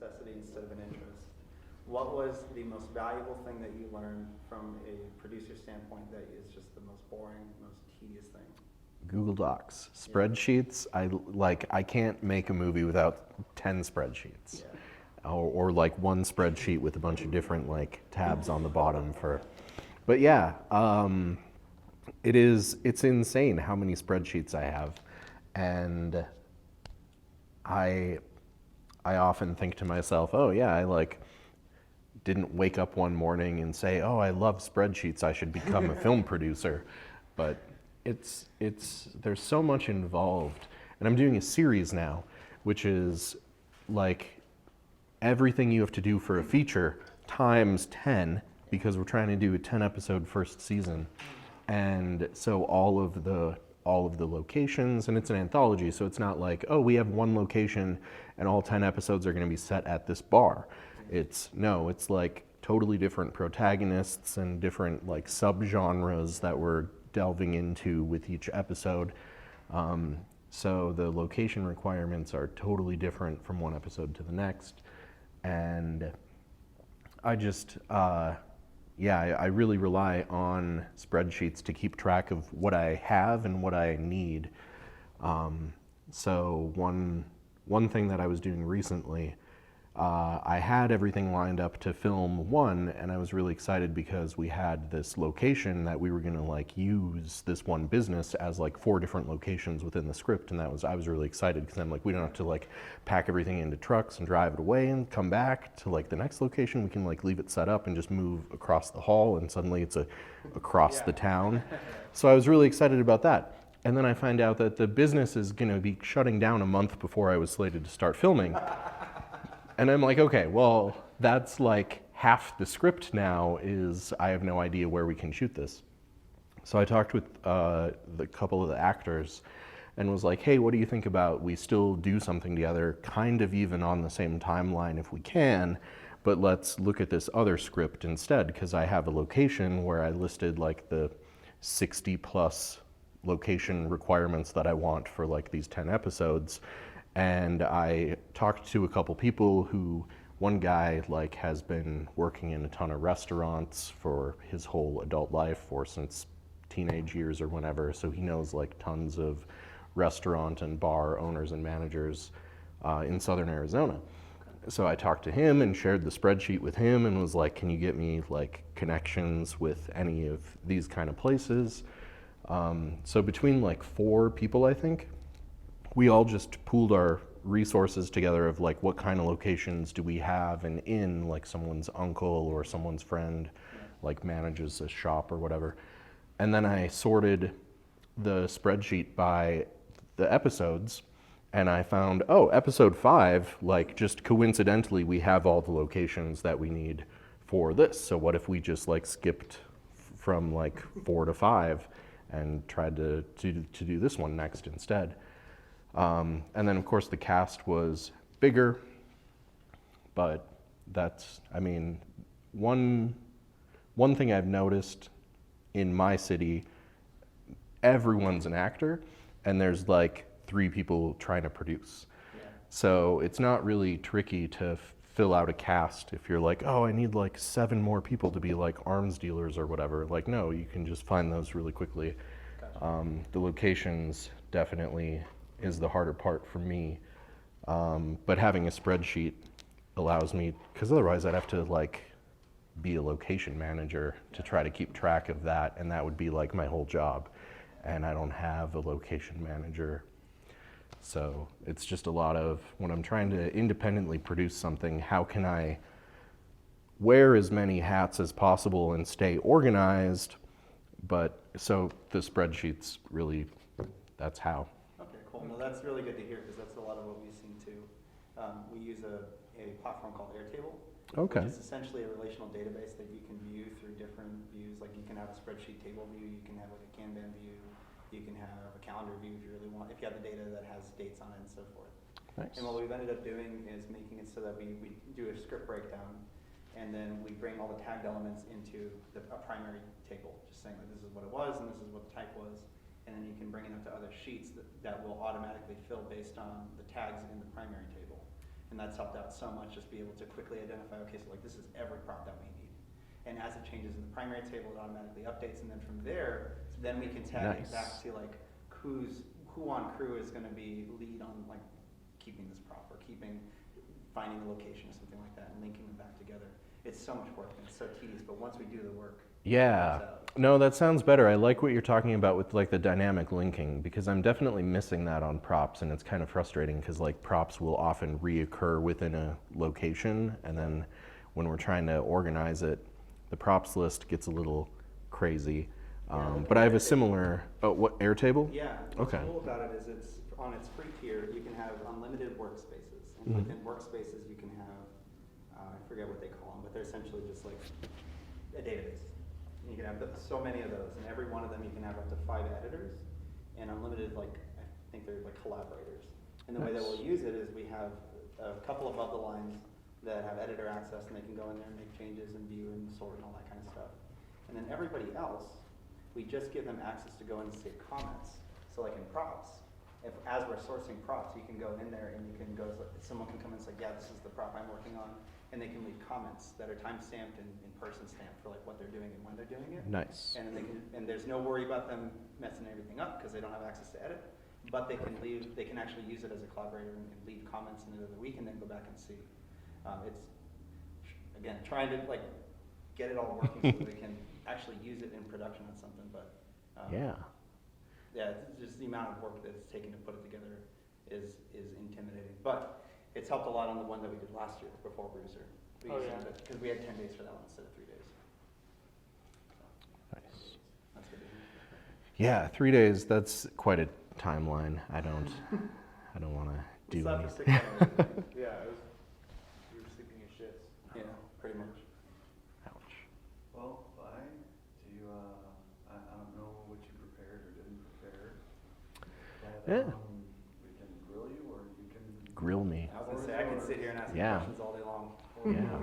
necessity instead of an interest. What was the most valuable thing that you learned from a producer standpoint that is just the most boring, most tedious thing? Google Docs, spreadsheets. I can't make a movie without 10 spreadsheets, or like one spreadsheet with a bunch of different like tabs on the bottom for. But yeah, it's insane how many spreadsheets I have, and I often think to myself, oh yeah, I like didn't wake up one morning and say, oh, I love spreadsheets, I should become a film producer. But there's so much involved. And I'm doing a series now, which is like everything you have to do for a feature times 10, because we're trying to do a 10 episode first season. And so all of the locations, and it's an anthology, so it's not like, oh, we have one location and all 10 episodes are going to be set at this bar. It's like totally different protagonists and different like subgenres that we're delving into with each episode. So the location requirements are totally different from one episode to the next. And I just, I really rely on spreadsheets to keep track of what I have and what I need. So one thing that I was doing recently, I had everything lined up to film one, and I was really excited because we had this location that we were gonna like use this one business as like 4 different locations within the script, and I was really excited because I'm like, we don't have to like pack everything into trucks and drive it away and come back to like the next location. We can like leave it set up and just move across the hall, and suddenly it's across the town. So I was really excited about that. And then I find out that the business is gonna be shutting down a month before I was slated to start filming. And I'm like, okay, well, that's like half the script now is I have no idea where we can shoot this. So I talked with the couple of the actors and was like, hey, what do you think about we still do something together, kind of even on the same timeline if we can, but let's look at this other script instead, because I have a location where I listed like the 60 plus location requirements that I want for like these 10 episodes. And I talked to a couple people who, one guy like has been working in a ton of restaurants for his whole adult life or since teenage years or whenever. So he knows like tons of restaurant and bar owners and managers in Southern Arizona. So I talked to him and shared the spreadsheet with him and was like, can you get me like connections with any of these kind of places? So between like 4 people, I think, we all just pooled our resources together of like what kind of locations do we have, and in like someone's uncle or someone's friend like manages a shop or whatever. And then I sorted the spreadsheet by the episodes, and I found, oh, episode 5, like just coincidentally we have all the locations that we need for this. So what if we just like skipped from like 4 to 5 and tried to do this one next instead. And then of course the cast was bigger, but that's, I mean, one thing I've noticed in my city, everyone's an actor and there's like 3 people trying to produce. Yeah. So it's not really tricky to fill out a cast if you're like, oh, I need like 7 more people to be like arms dealers or whatever. Like, no, you can just find those really quickly. Gotcha. The locations definitely is the harder part for me, but having a spreadsheet allows me, because otherwise I'd have to like be a location manager to try to keep track of that, and that would be like my whole job, and I don't have a location manager. So it's just a lot of, when I'm trying to independently produce something, how can I wear as many hats as possible and stay organized? But so the spreadsheets really, that's how. Well, that's really good to hear, because that's a lot of what we've seen too. We use a platform called Airtable, okay, which is essentially a relational database that you can view through different views. Like you can have a spreadsheet table view, you can have like a Kanban view, you can have a calendar view if you really want, if you have the data that has dates on it and so forth. Nice. And what we've ended up doing is making it so that we do a script breakdown, and then we bring all the tagged elements into a primary table, just saying like this is what it was and this is what the type was. And then you can bring it up to other sheets that will automatically fill based on the tags in the primary table. And that's helped out so much, just be able to quickly identify, okay, so like this is every prop that we need. And as it changes in the primary table, it automatically updates, and then from there, then we can tag it back to like who on crew is gonna be lead on like keeping this prop or finding a location or something like that and linking them back together. It's so much work and it's so tedious, but once we do the work, yeah. No, that sounds better. I like what you're talking about with like the dynamic linking, because I'm definitely missing that on props, and it's kind of frustrating because like props will often reoccur within a location, and then when we're trying to organize it, the props list gets a little crazy. But I have a similar, what, Airtable? Yeah, what's cool about it is it's on its free tier, you can have unlimited workspaces. And within workspaces, you can have, I forget what they call them, but they're essentially just like a database. And you can have so many of those, and every one of them you can have up to 5 editors, and unlimited, like, I think they're like collaborators. And the way that we'll use it is we have a couple above the lines that have editor access, and they can go in there and make changes and view and sort and all that kind of stuff. And then everybody else, we just give them access to go in and save comments. So like in props, as we're sourcing props, you can go in there and you can go, someone can come in and say, yeah, this is the prop I'm working on, and they can leave comments that are time-stamped and in-person stamped for like what they're doing and when they're doing it. Nice. And then and there's no worry about them messing everything up because they don't have access to edit, but they can actually use it as a collaborator and leave comments in the end of the week and then go back and see. It's, again, trying to like get it all working so they can actually use it in production on something, but yeah, it's just the amount of work that it's taken to put it together is intimidating. But it's helped a lot on the one that we did last year before Bruiser. Because we had 10 days for that one instead of 3 days. So, nice. That's good to hear. Yeah, 3 days, that's quite a timeline. I don't want to do it's not anything. for 6 hours. Yeah, you were sleeping in shifts. Yeah, pretty much. Ouch. Well, I don't know what you prepared or didn't prepare, but Yeah. we can grill you or you can... Grill me. I was going to say, I can sit here and ask you Yeah. questions all day long. Yeah.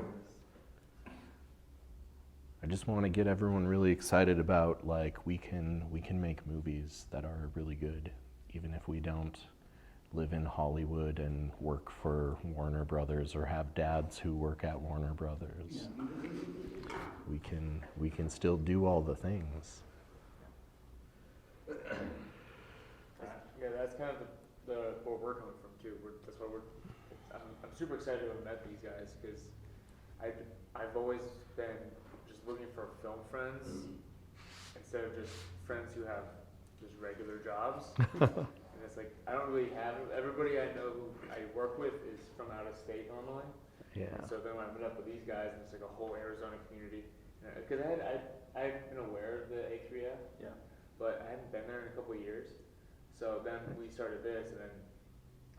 I just want to get everyone really excited about like we can make movies that are really good, even if we don't live in Hollywood and work for Warner Brothers or have dads who work at Warner Brothers. We can still do all the things. Yeah, that's kind of the what we're coming from too. That's why I'm super excited to have met these guys because I've always been just looking for film friends instead of just friends who have just regular jobs. And it's like I don't really have everybody I know who I work with is from out of state normally. Yeah. And so then when I met up with these guys, and it's like a whole Arizona community. Because I had been aware of the A3F, but I hadn't been there in a couple of years. So then we started this, and then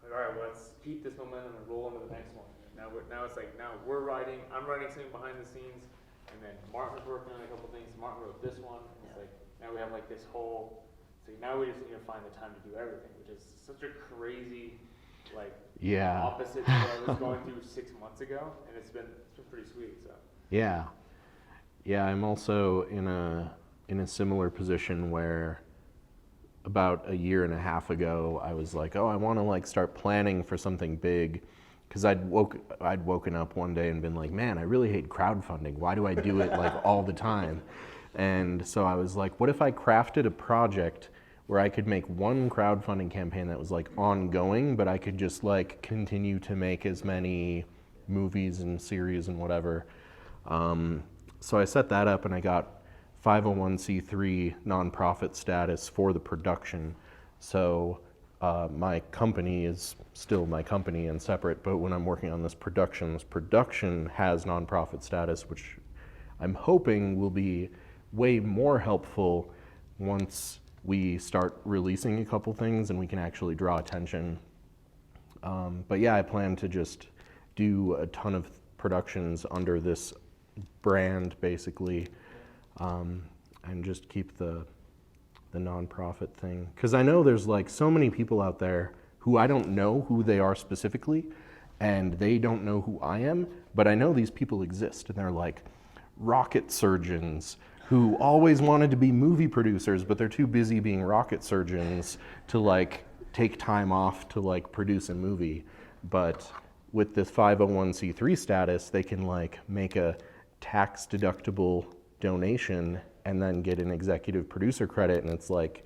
like, all right, well, let's keep this momentum and roll into the next one. And now it's like I'm writing something behind the scenes, and then Martin was working on a couple things. Martin wrote this one. And it's like now we have like this whole. So now we just need to find the time to do everything, which is such a crazy, like opposite to what I was going through 6 months ago, and it's been pretty sweet. So yeah, I'm also in a similar position where about a year and a half ago I was like, oh, I want to like start planning for something big, because I'd woken up one day and been like, man, I really hate crowdfunding. Why do I do it like all the time? And so I was like, what if I crafted a project where I could make one crowdfunding campaign that was like ongoing, but I could just like continue to make as many movies and series and whatever. So I set that up and I got 501c3 nonprofit status for the production. So my company is still my company and separate, but when I'm working on this production has nonprofit status, which I'm hoping will be way more helpful once we start releasing a couple things and we can actually draw attention. But yeah, I plan to just do a ton of productions under this brand basically, and just keep the nonprofit thing. Because I know there's like so many people out there who I don't know who they are specifically, and they don't know who I am, but I know these people exist, and they're like rocket surgeons who always wanted to be movie producers, but they're too busy being rocket surgeons to like take time off to like produce a movie. But with this 501c3 status, they can like make a tax deductible donation and then get an executive producer credit, and it's like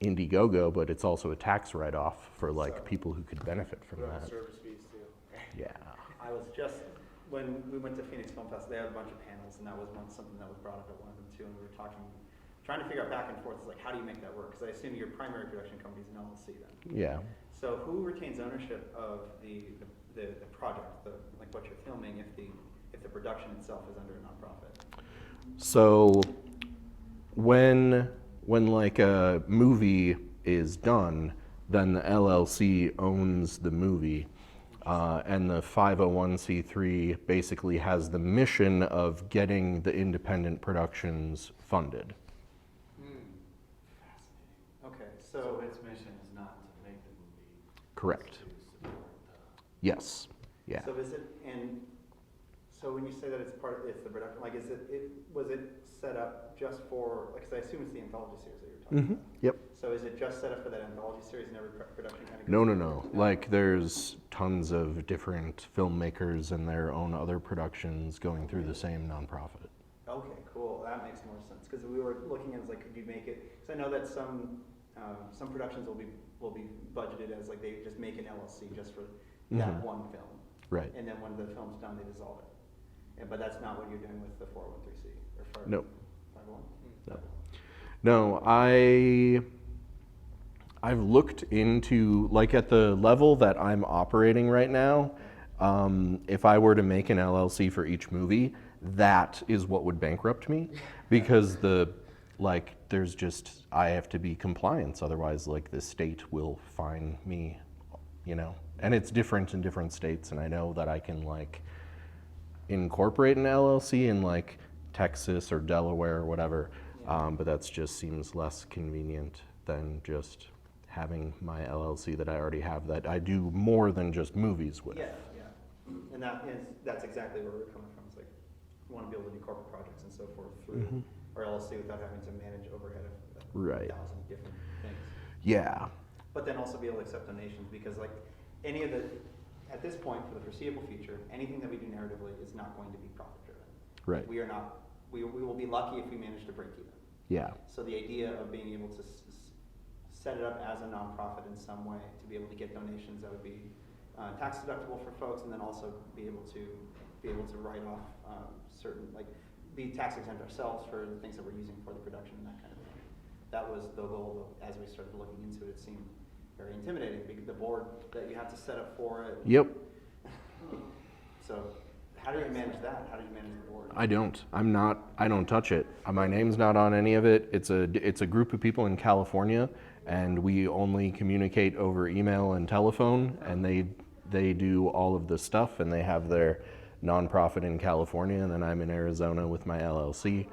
Indiegogo, but it's also a tax write-off for like people who could benefit from What about that. service fees too? Yeah. I was just, when we went to Phoenix Film Fest, they had a bunch of panels, and that was something that was brought up at one of them too, and we were trying to figure out back and forth, like, how do you make that work? Because I assume your primary production company is an LLC then. Yeah. So who retains ownership of the project, like what you're filming, if the production itself is under a nonprofit? So when like a movie is done, then the LLC owns the movie, and the 501c3 basically has the mission of getting the independent productions funded. Okay, So so its mission is not to make the movie. Correct. It's to support Yes. Yeah. so is it, and so when you say that it's the production, like, was it set up just for, like, 'cause I assume it's the anthology series that you're talking Mm-hmm. about. Yep. So is it just set up for that anthology series and every production kind of? No. Like there's tons of different filmmakers and their own other productions going through the same nonprofit. Okay, cool. That makes more sense because we were looking at like, could you make it? Because I know that some productions will be budgeted as like they just make an LLC just for that Mhm. one film, Right. and then when the film's done, they dissolve it. But that's not what you're doing with the 401(c) or 501. Nope. 501? No, I've looked into, like at the level that I'm operating right now, if I were to make an LLC for each movie, that is what would bankrupt me because there's just, I have to be compliant, otherwise like the state will fine me, and it's different in different states, and I know that I can like incorporate an LLC in like Texas or Delaware or whatever, but that just seems less convenient than just having my LLC that I already have that I do more than just movies with. Yeah. And that's exactly where we're coming from. It's like, we want to be able to do corporate projects and so forth through our LLC without having to manage overhead of Right. 1,000 different things. Yeah. But then also be able to accept donations because like at this point for the foreseeable future, anything that we do narratively is not going to be profit driven. Right. We are not, we will be lucky if we manage to break even. Yeah. So the idea of being able to set it up as a nonprofit in some way to be able to get donations that would be tax deductible for folks, and then also be able to write off certain, like, be tax exempt ourselves for the things that we're using for the production and that kind of thing. That was the goal of, as we started looking into it. It seemed very intimidating because the board that you have to set up for it. Yep. So how do you manage that? How do you manage the board? I don't touch it. My name's not on any of it. It's a group of people in California, and we only communicate over email and telephone, and they do all of the stuff, and they have their nonprofit in California, and then I'm in Arizona with my LLC,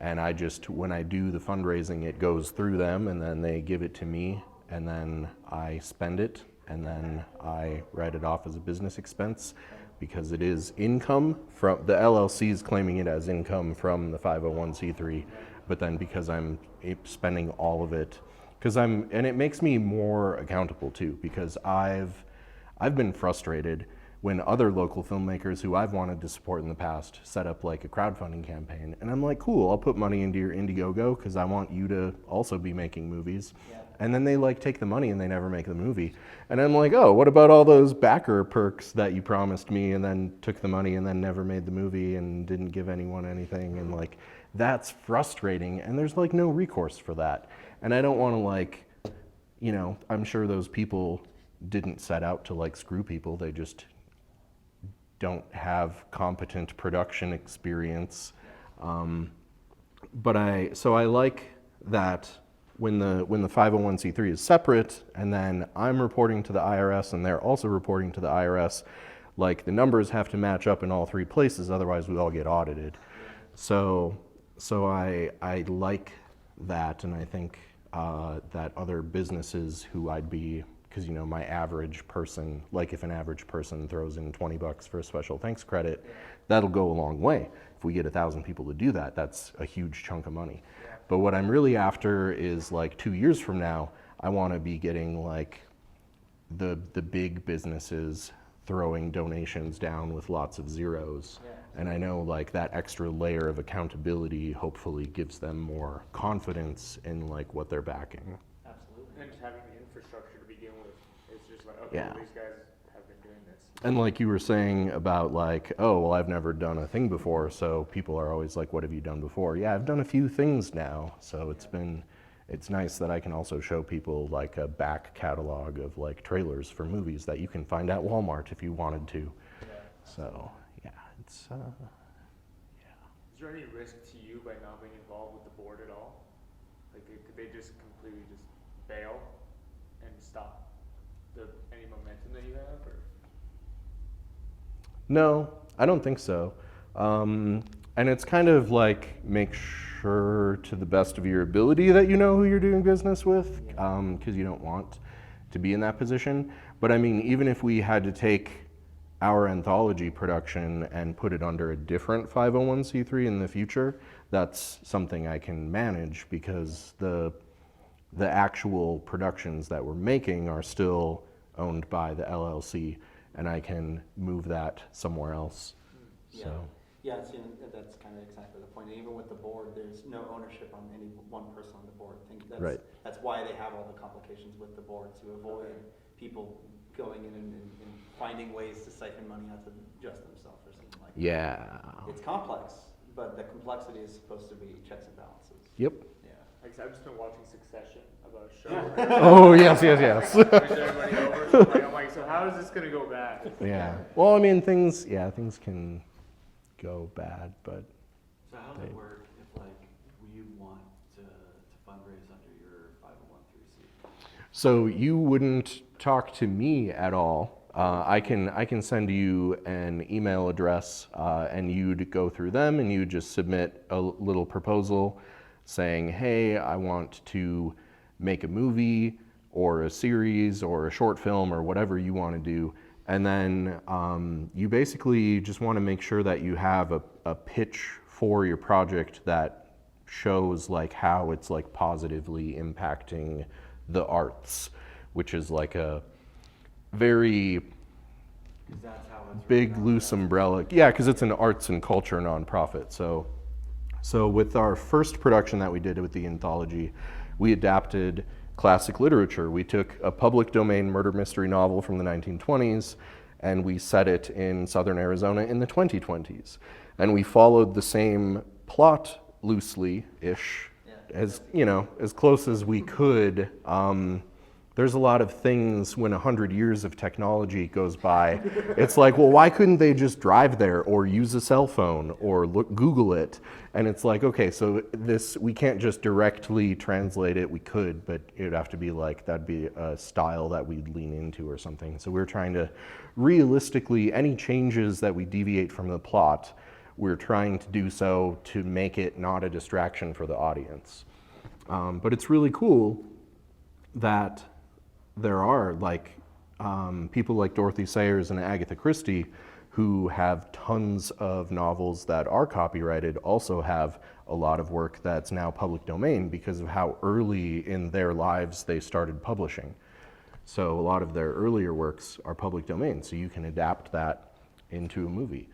and when I do the fundraising, it goes through them, and then they give it to me, and then I spend it, and then I write it off as a business expense because it is income from the LLC is claiming it as income from the 501c3, but then because I'm spending all of it, and it makes me more accountable too, because I've been frustrated when other local filmmakers who I've wanted to support in the past set up like a crowdfunding campaign, and I'm like, cool, I'll put money into your Indiegogo because I want you to also be making movies. Yeah. And then they like take the money and they never make the movie. And I'm like, oh, what about all those backer perks that you promised me and then took the money and then never made the movie and didn't give anyone anything? And like, that's frustrating, and there's like no recourse for that. And I don't want to like, I'm sure those people didn't set out to like screw people. They just don't have competent production experience. But I like that when the 501c3 is separate, and then I'm reporting to the IRS and they're also reporting to the IRS, like the numbers have to match up in all three places, otherwise we all get audited. So I like that, and I think that other businesses who I'd be, because my average person, like if an average person throws in $20 for a special thanks credit, that'll go a long way. If we get 1,000 people to do that, that's a huge chunk of money. But what I'm really after is like 2 years from now, I want to be getting like the big businesses throwing donations down with lots of zeros. Yeah. And I know like that extra layer of accountability hopefully gives them more confidence in like what they're backing. Absolutely. And just having the infrastructure to begin with, it's just like, okay, Yeah. well, these guys have been doing this. And like you were saying about like, oh, well, I've never done a thing before, so people are always like, what have you done before? Yeah, I've done a few things now, so it's nice that I can also show people like a back catalog of like trailers for movies that you can find at Walmart if you wanted to. Yeah. So yeah, it's yeah. Is there any risk to you by not being involved with the board at all? Like, could they just completely just bail and stop any momentum that you have, or? No, I don't think so. And it's kind of like make sure to the best of your ability that you know who you're doing business with, because you don't want to be in that position. But I mean, even if we had to take our anthology production and put it under a different 501c3 in the future, that's something I can manage because the actual productions that we're making are still owned by the LLC, and I can move that somewhere else. Yeah. So. Yeah, see, and that's kind of exactly the point. Even with the board, there's no ownership on any one person on the board. I think that's, Right. That's why they have all the complications with the board, to avoid people going in and finding ways to siphon money out to just themselves or something like that. Yeah. It's complex, but the complexity is supposed to be checks and balances. Yep. Yeah. Like I said, I've just been watching Succession, about a show. Oh, yes. Push everybody over. So I'm like, so how is this gonna go bad? Yeah. Well, I mean, things can go bad, but So how does it work if like you want to fundraise under your 501(c)(3)? so you wouldn't talk to me at all. I can send you an email address, and you'd go through them, and you just submit a little proposal saying, hey, I want to make a movie or a series or a short film or whatever you want to do. And then you basically just want to make sure that you have a pitch for your project that shows like how it's like positively impacting the arts, which is like a very That's how it's big written out. loose umbrella. Yeah, because it's an arts and culture nonprofit. So with our first production that we did with the anthology, we adapted classic literature. We took a public domain murder mystery novel from the 1920s and we set it in southern Arizona in the 2020s. And we followed the same plot loosely-ish, as close as we could. There's a lot of things when 100 years of technology goes by, it's like, well, why couldn't they just drive there or use a cell phone or Google it? And it's like, okay, so we can't just directly translate it. We could, but it would have to be like, that'd be a style that we'd lean into or something. So we're trying to realistically, any changes that we deviate from the plot, we're trying to do so to make it not a distraction for the audience. But it's really cool that there are like people like Dorothy Sayers and Agatha Christie who have tons of novels that are copyrighted, also have a lot of work that's now public domain because of how early in their lives they started publishing. So a lot of their earlier works are public domain, so you can adapt that into a movie.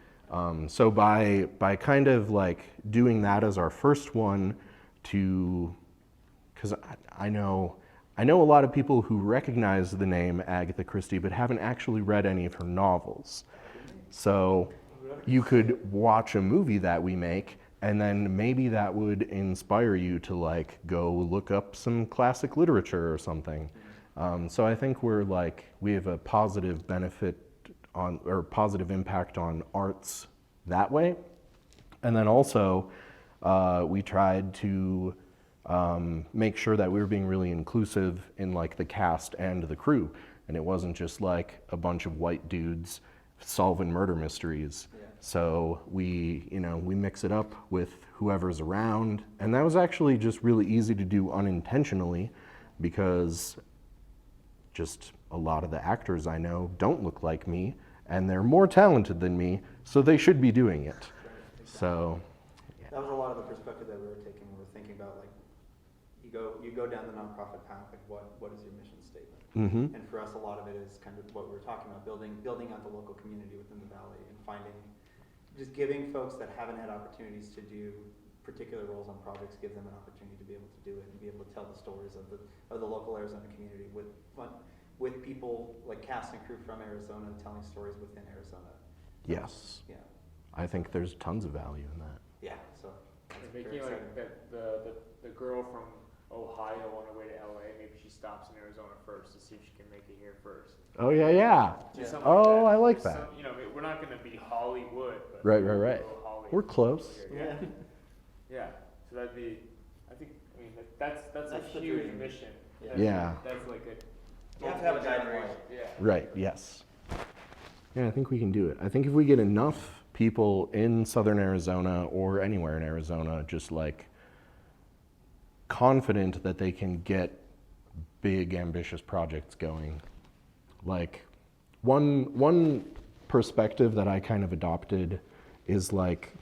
So by kind of like doing that as our first one, because I know a lot of people who recognize the name Agatha Christie but haven't actually read any of her novels. So you could watch a movie that we make and then maybe that would inspire you to like go look up some classic literature or something. So I think we have a positive benefit or positive impact on arts that way. And then also we tried to make sure that we were being really inclusive in like the cast and the crew. And it wasn't just like a bunch of white dudes solving murder mysteries. Yeah. So we mix it up with whoever's around. And that was actually just really easy to do unintentionally because just a lot of the actors I know don't look like me and they're more talented than me, so they should be doing it. So that was a lot of the perspective that we were taking. We were thinking about like, you go down the nonprofit path, like what is your mission statement? Mm-hmm. And for us, a lot of it is kind of what we were talking about, building out the local community within the valley and just giving folks that haven't had opportunities to do particular roles on projects, give them an opportunity to be able to do it and be able to tell the stories of the local Arizona community with people like cast and crew from Arizona telling stories within Arizona. Yes. Yeah. I think there's tons of value in that. Yeah. So You're making like the girl from Ohio on her way to LA, maybe she stops in Arizona first to see if she can make it here first. Oh yeah. Just something Oh, like I like Just that. we're not going to be Hollywood, but Right. Hollywood. We're close. Yeah. Yeah. So that'd be, that's a the huge dream. mission. Yeah. That's like a. You have to have a guiding light. Yeah. Right, yes. Yeah, I think we can do it. I think if we get enough people in southern Arizona or anywhere in Arizona just like confident that they can get big ambitious projects going. Like one perspective that I kind of adopted is like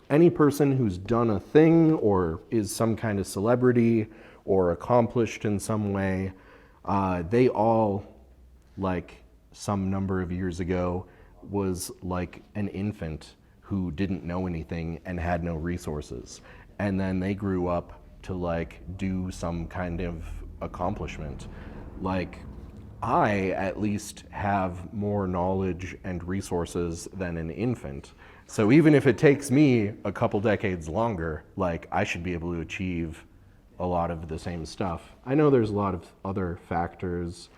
any person who's done a thing or is some kind of celebrity or accomplished in some way, they all, like some number of years ago, was like an infant who didn't know anything and had no resources. And then they grew up to like do some kind of accomplishment. Like I at least have more knowledge and resources than an infant. So even if it takes me a couple decades longer, like I should be able to achieve a lot of the same stuff. I know there's a lot of other factors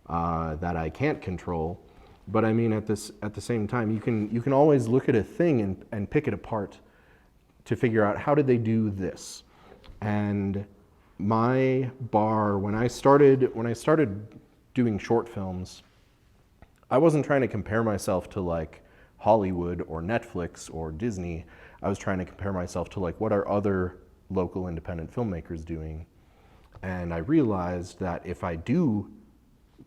that I can't control, but I mean at the same time, you can always look at a thing and pick it apart to figure out how did they do this. And my bar when I started doing short films, I wasn't trying to compare myself to like Hollywood or Netflix or Disney. I was trying to compare myself to like what are other local independent filmmakers doing. And I realized that if I do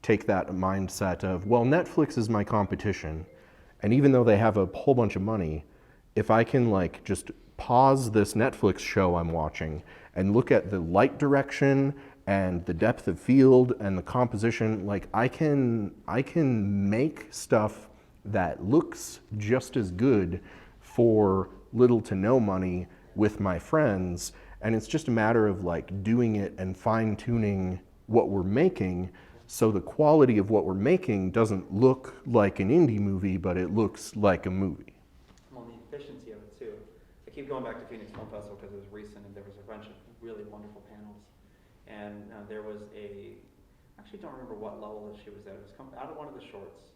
take that mindset of, well, Netflix is my competition, and even though they have a whole bunch of money, if I can like just pause this Netflix show I'm watching and look at the light direction and the depth of field and the composition, like I can make stuff that looks just as good for little to no money with my friends, and it's just a matter of like doing it and fine-tuning what we're making so the quality of what we're making doesn't look like an indie movie, but it looks like a movie. Well, the efficiency of it too. I keep going back to Phoenix Film Festival because it was recent and there was a bunch of really wonderful panels. And there was I actually don't remember what level that she was at. It was out of one of the shorts.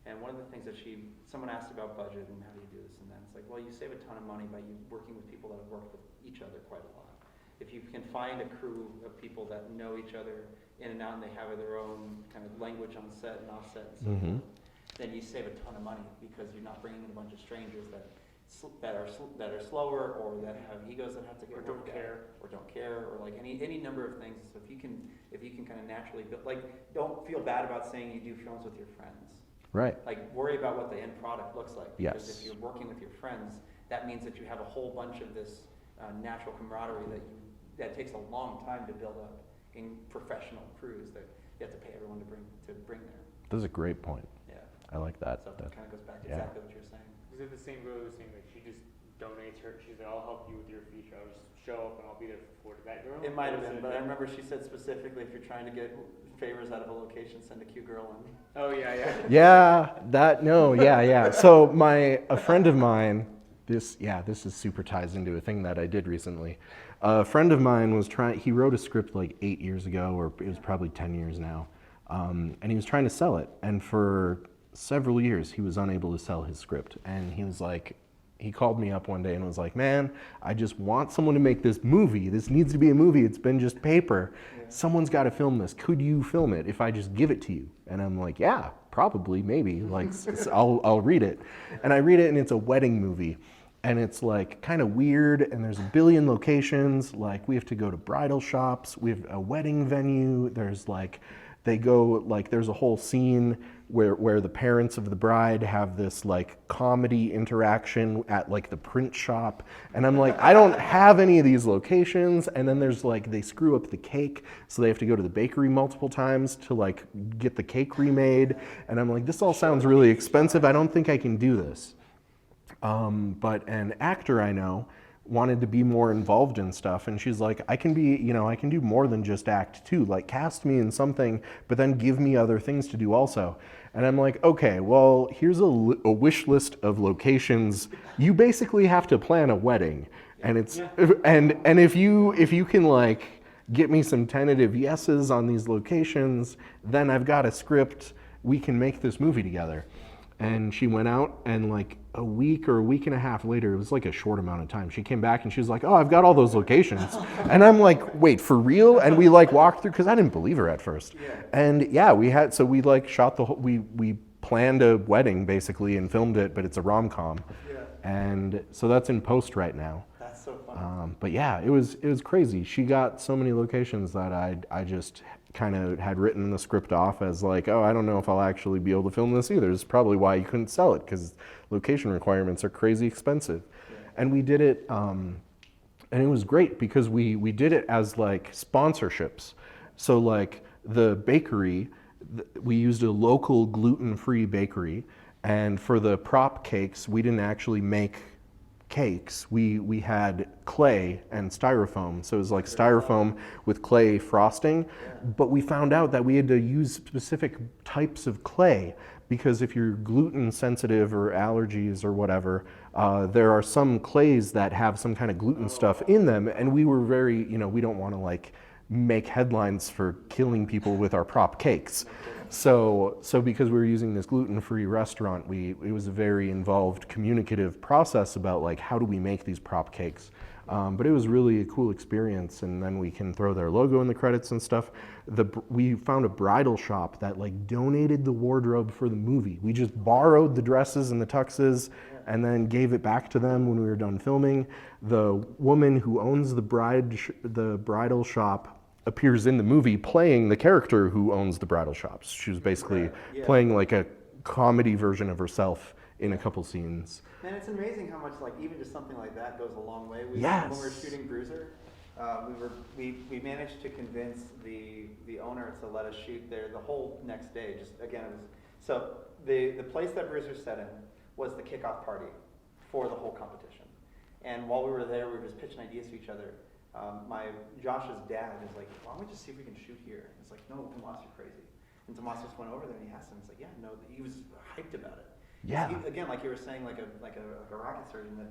And one of the things that someone asked about budget and how do you do this and that. It's like, well, you save a ton of money by you working with people that have worked with each other quite a lot. If you can find a crew of people that know each other in and out and they have their own kind of language on set and offset and so forth, then you save a ton of money because you're not bringing in a bunch of strangers that are slower or that have egos that have to get worked out or don't care or like any number of things. So if you can kind of naturally build, like, don't feel bad about saying you do films with your friends. Right. Like, worry about what the end product looks like. Because Yes. if you're working with your friends, that means that you have a whole bunch of this natural camaraderie that takes a long time to build up in professional crews that you have to pay everyone to bring there. That's a great point. Yeah. I like that. So it kind of goes back to Yeah. exactly what you're saying. Is it the same girl who's saying like she just donates her? She's like, I'll help you with your feature. I'll just show up and I'll be there for that girl. It might have Or is been, it but I him? remember she said specifically if you're trying to get favors out of a location, send a cute girl in. Oh yeah. Yeah. So a friend of mine, this is super ties into a thing that I did recently. A friend of mine he wrote a script like 8 years ago, or it was probably 10 years now, and he was trying to sell it. And for several years, he was unable to sell his script. And he called me up one day and was like, man, I just want someone to make this movie. This needs to be a movie. It's been just paper. Yeah. Someone's got to film this. Could you film it if I just give it to you? And I'm like, yeah, probably, maybe. Like, I'll read it. And I read it, and it's a wedding movie. And it's like kind of weird, and there's a billion locations. Like, we have to go to bridal shops. We have a wedding venue. There's like, there's a whole scene where the parents of the bride have this like comedy interaction at like the print shop, and I'm like, I don't have any of these locations. And then there's like, they screw up the cake, so they have to go to the bakery multiple times to like get the cake remade, and I'm like, this all sounds really expensive. I don't think I can do this. But an actor I know wanted to be more involved in stuff, and she's like, I can do more than just act too, like cast me in something, but then give me other things to do also. And I'm like, okay, well, here's a wish list of locations. You basically have to plan a wedding, and it's and if you can like get me some tentative yeses on these locations, then I've got a script. We can make this movie together. And she went out, and like a week or a week and a half later, it was like a short amount of time, she came back and she was like, oh, I've got all those locations. And I'm like, wait, for real? And we like walked through, because I didn't believe her at first. And yeah, we like shot the whole, we planned a wedding basically and filmed it, but it's a rom-com. And so that's in post right now. That's so fun. But yeah, it was crazy. She got so many locations that I just kind of had written the script off as like, oh, I don't know if I'll actually be able to film this either. This is probably why you couldn't sell it, because location requirements are crazy expensive. And we did it, and it was great because we did it as like sponsorships. So like the bakery, we used a local gluten-free bakery, and for the prop cakes, we didn't actually make cakes. We had clay and styrofoam, so it was like styrofoam with clay frosting. But we found out that we had to use specific types of clay, because if you're gluten sensitive or allergies or whatever, there are some clays that have some kind of gluten stuff in them, and we were very, we don't want to like make headlines for killing people with our prop cakes. So because we were using this gluten-free restaurant, it was a very involved communicative process about like, how do we make these prop cakes? But it was really a cool experience, and then we can throw their logo in the credits and stuff. We found a bridal shop that like donated the wardrobe for the movie. We just borrowed the dresses and the tuxes and then gave it back to them when we were done filming. The woman who owns the bridal shop appears in the movie playing the character who owns the bridal shops. She was basically playing like a comedy version of herself in a couple scenes. And it's amazing how much like even just something like that goes a long way. When we were shooting Bruiser, we managed to convince the owner to let us shoot there the whole next day. Just again, it was so the place that Bruiser set in was the kickoff party for the whole competition. And while we were there, we were just pitching ideas to each other. Josh's dad is like, why don't we just see if we can shoot here? And it's like, no, Tomas, you're crazy. And Tomas just went over there and he asked him, he's like, yeah, no, he was hyped about it. Yeah. Again, like you were saying, like a rocket surgeon that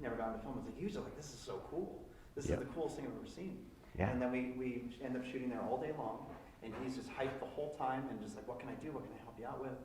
never got into film, was like, he was like, this is so cool. This is the coolest thing I've ever seen. Yeah. And then we end up shooting there all day long, and he's just hyped the whole time and just like, what can I do? What can I help you out with?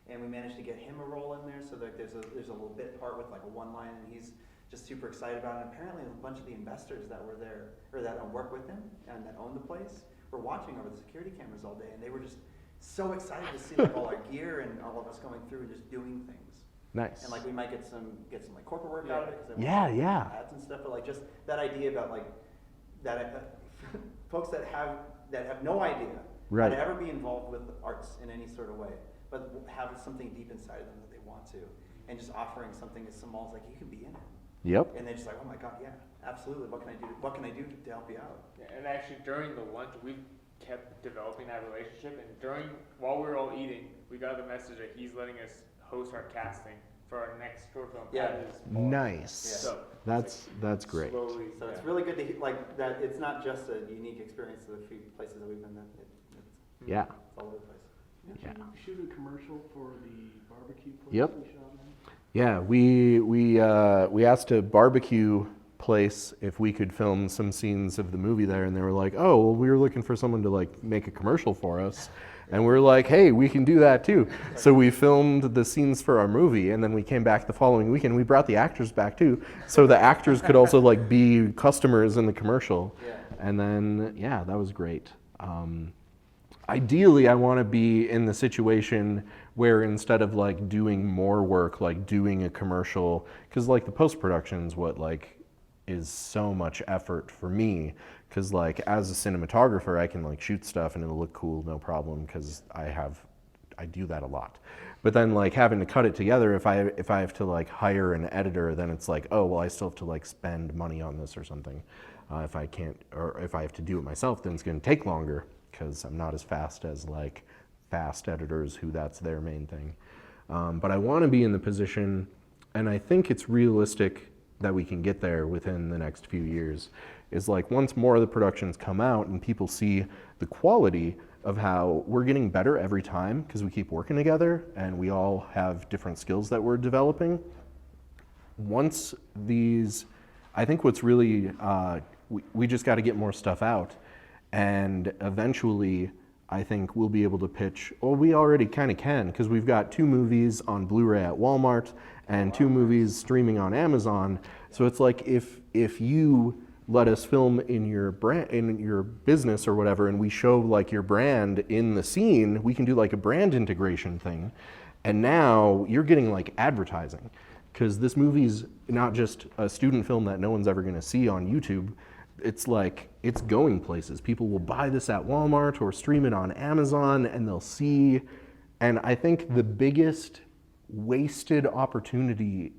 And we managed to get him a role in there, so that there's a little bit part with like a one line, and he's just super excited about it. And apparently a bunch of the investors that were there, or that work with him and that own the place, were watching over the security cameras all day, and they were just so excited to see like all our gear and all of us going through and just doing things. Nice. And like we might get some like corporate work out of it, because ads and stuff, but like just that idea about like that folks that have no idea how to ever be involved with arts in any sort of way, but have something deep inside of them that they want to, and just offering something as small as like, you can be in it. Yep. And they're just like, oh my God, yeah, absolutely. What can I do? What can I do to help you out? Yeah, and actually during the lunch, we kept developing that relationship. And while we were all eating, we got the message that he's letting us host our casting for our next short film. Yeah. Nice. Yeah. So that's great. Slowly, so it's really good to like that. It's not just a unique experience to the few places that we've been in. It's all over the place. Yeah. You shoot a commercial for the barbecue place Yep. we shot in? Yeah, we asked a barbecue place if we could film some scenes of the movie there, and they were like, oh, well, we were looking for someone to like make a commercial for us. And we were like, hey, we can do that too. So we filmed the scenes for our movie, and then we came back the following weekend. We brought the actors back too, so the actors could also like be customers in the commercial. Yeah. And then, yeah, that was great. Ideally, I want to be in the situation where instead of like doing more work, like doing a commercial, because like the post-production is what like is so much effort for me, because like as a cinematographer, I can like shoot stuff and it'll look cool, no problem, because I have I do that a lot. But then like having to cut it together, if I have to like hire an editor, then it's like, oh, well, I still have to like spend money on this or something. If I can't, or if I have to do it myself, then it's going to take longer because I'm not as fast as like fast editors who that's their main thing. But I want to be in the position, and I think it's realistic that we can get there within the next few years, is like once more of the productions come out and people see the quality of how we're getting better every time because we keep working together and we all have different skills that we're developing. Once these, I think what's really, we just got to get more stuff out, and eventually I think we'll be able to pitch, well, we already kind of can, because we've got 2 movies on Blu-ray at Walmart and 2 movies streaming on Amazon. So it's like if you let us film in your brand, in your business or whatever, and we show like your brand in the scene, we can do like a brand integration thing. And now you're getting like advertising, because this movie's not just a student film that no one's ever going to see on YouTube. It's like, it's going places. People will buy this at Walmart or stream it on Amazon and they'll see. And I think the biggest wasted opportunity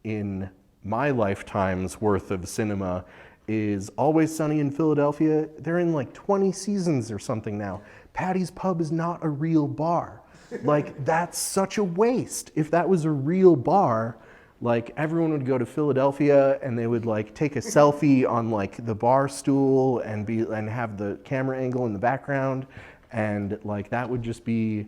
in my lifetime's worth of cinema is Always Sunny in Philadelphia. They're in like 20 seasons or something now. Patty's Pub is not a real bar. Like, that's such a waste. If that was a real bar, like everyone would go to Philadelphia and they would like take a selfie on like the bar stool and have the camera angle in the background, and like that would just be,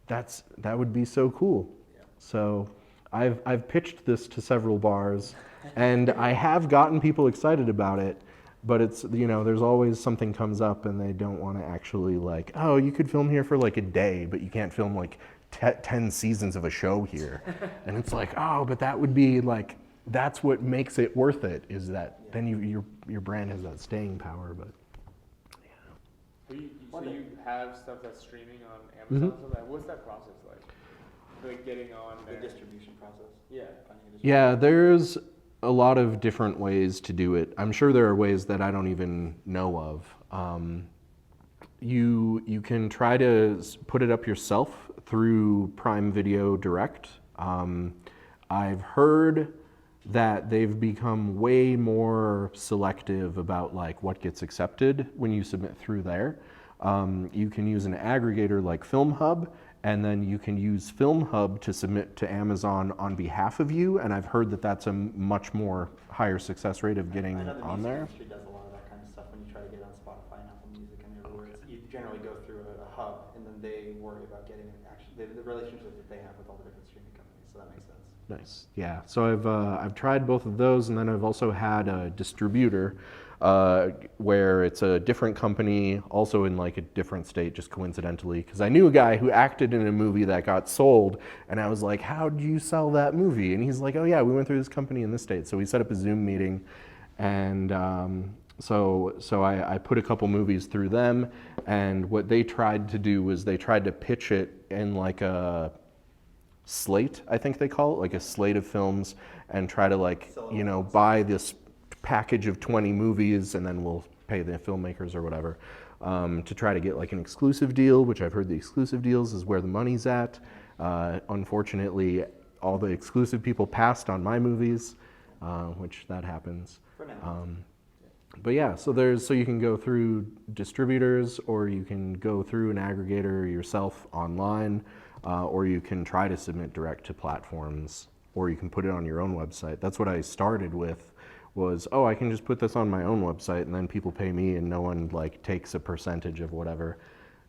that would be so cool. Yeah. So I've pitched this to several bars and I have gotten people excited about it, but it's, you know, there's always something comes up and they don't want to actually like, oh, you could film here for like a day, but you can't film like 10 seasons of a show here. And it's like, oh, but that would be like, that's what makes it worth it, is that then your brand has that staying power. But yeah. So you have stuff that's streaming on Amazon? Mm-hmm. So what's that process like? Like getting on there? The distribution process. Yeah. Yeah, there's a lot of different ways to do it. I'm sure there are ways that I don't even know of. You can try to put it up yourself through Prime Video Direct. I've heard that they've become way more selective about like what gets accepted when you submit through there. You can use an aggregator like FilmHub, and then you can use FilmHub to submit to Amazon on behalf of you, and I've heard that that's a much more higher success rate of getting on there. The music industry does a lot of that kind of stuff when you try to get on Spotify and Apple Music and everywhere. You generally go through a hub, and then they worry about getting it the relationship that they have with all the different streaming companies, so that makes sense. Nice, yeah. So I've tried both of those, and then I've also had a distributor where it's a different company, also in like a different state, just coincidentally, because I knew a guy who acted in a movie that got sold, and I was like, how did you sell that movie? And he's like, oh yeah, we went through this company in this state. So we set up a Zoom meeting, and so I put a couple movies through them, and what they tried to do was they tried to pitch it in like a slate, I think they call it, like a slate of films, and try to like, you know, buy this package of 20 movies and then we'll pay the filmmakers or whatever, to try to get like an exclusive deal, which I've heard the exclusive deals is where the money's at. Unfortunately, all the exclusive people passed on my movies, which that happens. For now. But yeah, so you can go through distributors, or you can go through an aggregator yourself online, or you can try to submit direct to platforms, or you can put it on your own website. That's what I started with, was, oh, I can just put this on my own website and then people pay me and no one like takes a percentage of whatever.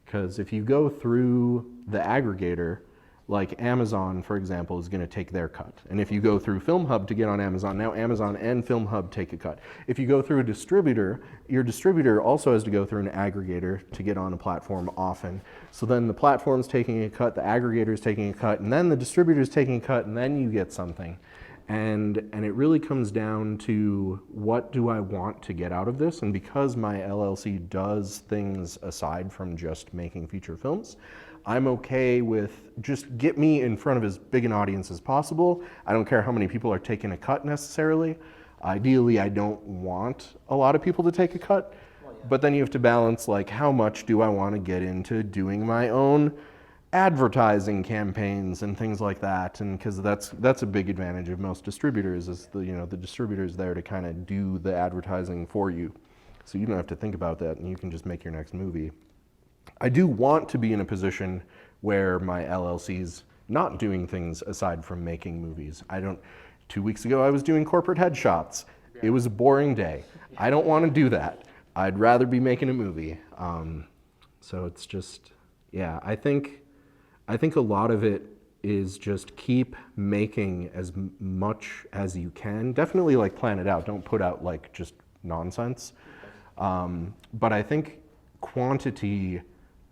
Because if you go through the aggregator, like Amazon, for example, is going to take their cut. And if you go through FilmHub to get on Amazon, now Amazon and FilmHub take a cut. If you go through a distributor, your distributor also has to go through an aggregator to get on a platform often. So then the platform's taking a cut, the aggregator's taking a cut, and then the distributor's taking a cut, and then you get something. And it really comes down to, what do I want to get out of this? And because my LLC does things aside from just making feature films, I'm okay with just get me in front of as big an audience as possible. I don't care how many people are taking a cut necessarily. Ideally, I don't want a lot of people to take a cut, but then you have to balance like, how much do I want to get into doing my own advertising campaigns and things like that, and because that's a big advantage of most distributors is the distributor's there to kind of do the advertising for you, so you don't have to think about that and you can just make your next movie. I do want to be in a position where my LLC's not doing things aside from making movies. 2 weeks ago I was doing corporate headshots. It was a boring day. I don't want to do that. I'd rather be making a movie. So it's just, yeah, I think a lot of it is just keep making as much as you can. Definitely like plan it out. Don't put out like just nonsense. But I think quantity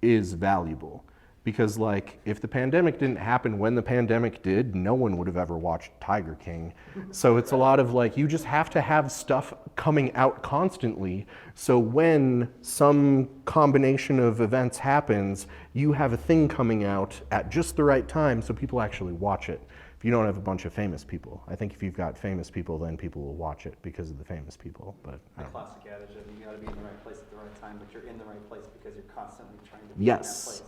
is valuable. Because like, if the pandemic didn't happen when the pandemic did, no one would have ever watched Tiger King. So it's a lot of like, you just have to have stuff coming out constantly. So when some combination of events happens, you have a thing coming out at just the right time so people actually watch it. If you don't have a bunch of famous people. I think if you've got famous people, then people will watch it because of the famous people. But the classic adage of you got to be in the right place at the right time, but you're in the right place because you're constantly trying to be in that place.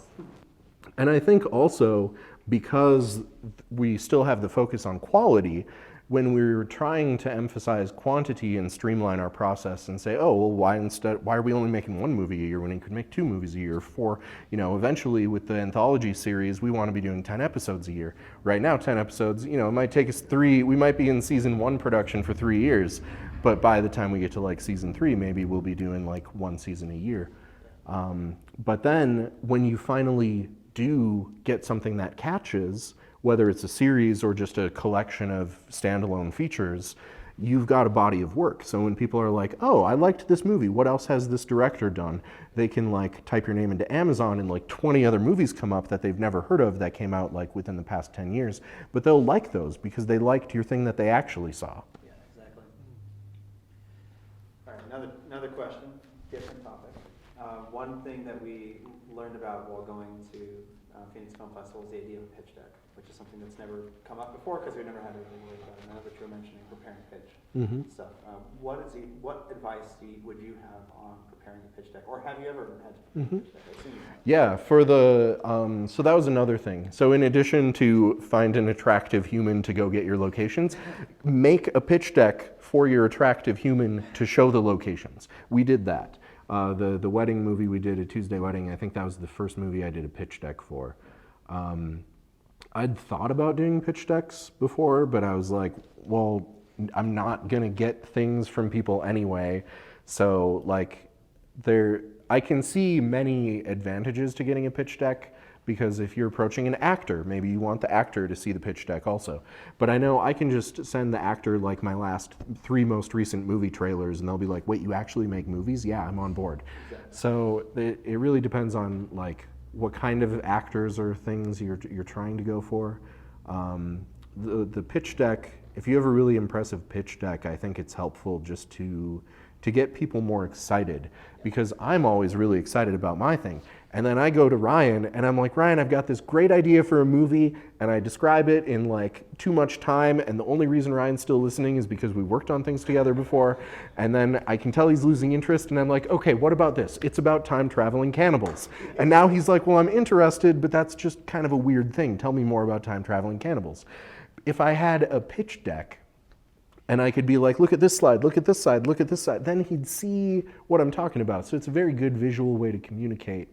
And I think also because we still have the focus on quality, when we're trying to emphasize quantity and streamline our process and say, oh, well, why are we only making 1 movie a year when we could make 2 movies a year? For, eventually with the anthology series, we want to be doing 10 episodes a year. Right now, 10 episodes, it might take us we might be in season 1 production for 3 years, but by the time we get to like season 3, maybe we'll be doing like 1 season a year. But then when you finally do get something that catches, whether it's a series or just a collection of standalone features, you've got a body of work. So when people are like, oh, I liked this movie, what else has this director done? They can like type your name into Amazon and like 20 other movies come up that they've never heard of that came out like within the past 10 years, but they'll like those because they liked your thing that they actually saw. Yeah, exactly. All right, another question, different topic. One thing that we learned about while going to Phoenix Film Festival is the idea of a pitch deck, which is something that's never come up before because we never had to really worry about it. Now that you were mentioning preparing pitch stuff, what advice would you have on preparing a pitch deck, or have you ever had to prepare a pitch deck? I assume you have. Yeah, for the so that was another thing. So in addition to find an attractive human to go get your locations, make a pitch deck for your attractive human to show the locations. We did that. The wedding movie we did, A Tuesday Wedding, I think that was the first movie I did a pitch deck for. I'd thought about doing pitch decks before, but I was like, well, I'm not gonna get things from people anyway. So like, I can see many advantages to getting a pitch deck, because if you're approaching an actor, maybe you want the actor to see the pitch deck also. But I know I can just send the actor like my last 3 most recent movie trailers and they'll be like, wait, you actually make movies? Yeah, I'm on board. Exactly. So it really depends on like what kind of actors or things you're trying to go for. The pitch deck, if you have a really impressive pitch deck, I think it's helpful just to get people more excited, because I'm always really excited about my thing. And then I go to Ryan and I'm like, Ryan, I've got this great idea for a movie, and I describe it in like too much time, and the only reason Ryan's still listening is because we worked on things together before, and then I can tell he's losing interest, and I'm like, okay, what about this? It's about time traveling cannibals. And now he's like, well, I'm interested, but that's just kind of a weird thing. Tell me more about time traveling cannibals. If I had a pitch deck, and I could be like, look at this slide, look at this side, look at this side, then he'd see what I'm talking about. So it's a very good visual way to communicate.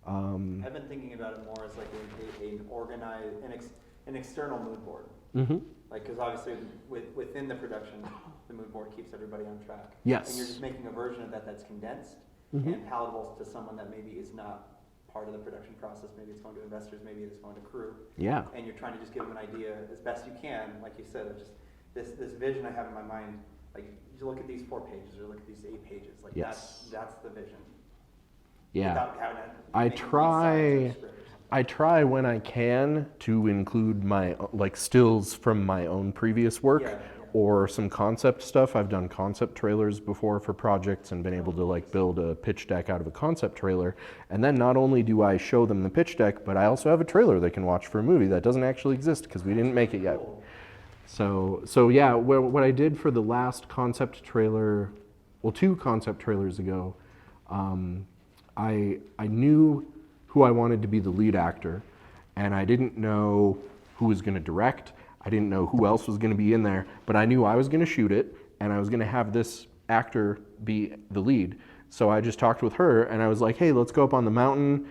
I've been thinking about it more as like an organized, an external mood board. Like, because obviously within the production, the mood board keeps everybody on track. Yes. And you're just making a version of that that's condensed and palatable to someone that maybe is not part of the production process. Maybe it's going to investors, maybe it's going to crew. Yeah. And you're trying to just give them an idea as best you can, like you said, of just this vision I have in my mind. Like, you look at these 4 pages or look at these 8 pages. Like, that's the vision. Yeah, I try when I can to include my like stills from my own previous work or some concept stuff. I've done concept trailers before for projects and been able to like build a pitch deck out of a concept trailer. And then not only do I show them the pitch deck, but I also have a trailer they can watch for a movie that doesn't actually exist because we didn't make it yet. So yeah, what I did for the last concept trailer, well, 2 concept trailers ago, I knew who I wanted to be the lead actor, and I didn't know who was going to direct. I didn't know who else was going to be in there, but I knew I was going to shoot it, and I was going to have this actor be the lead. So I just talked with her, and I was like, hey, let's go up on the mountain.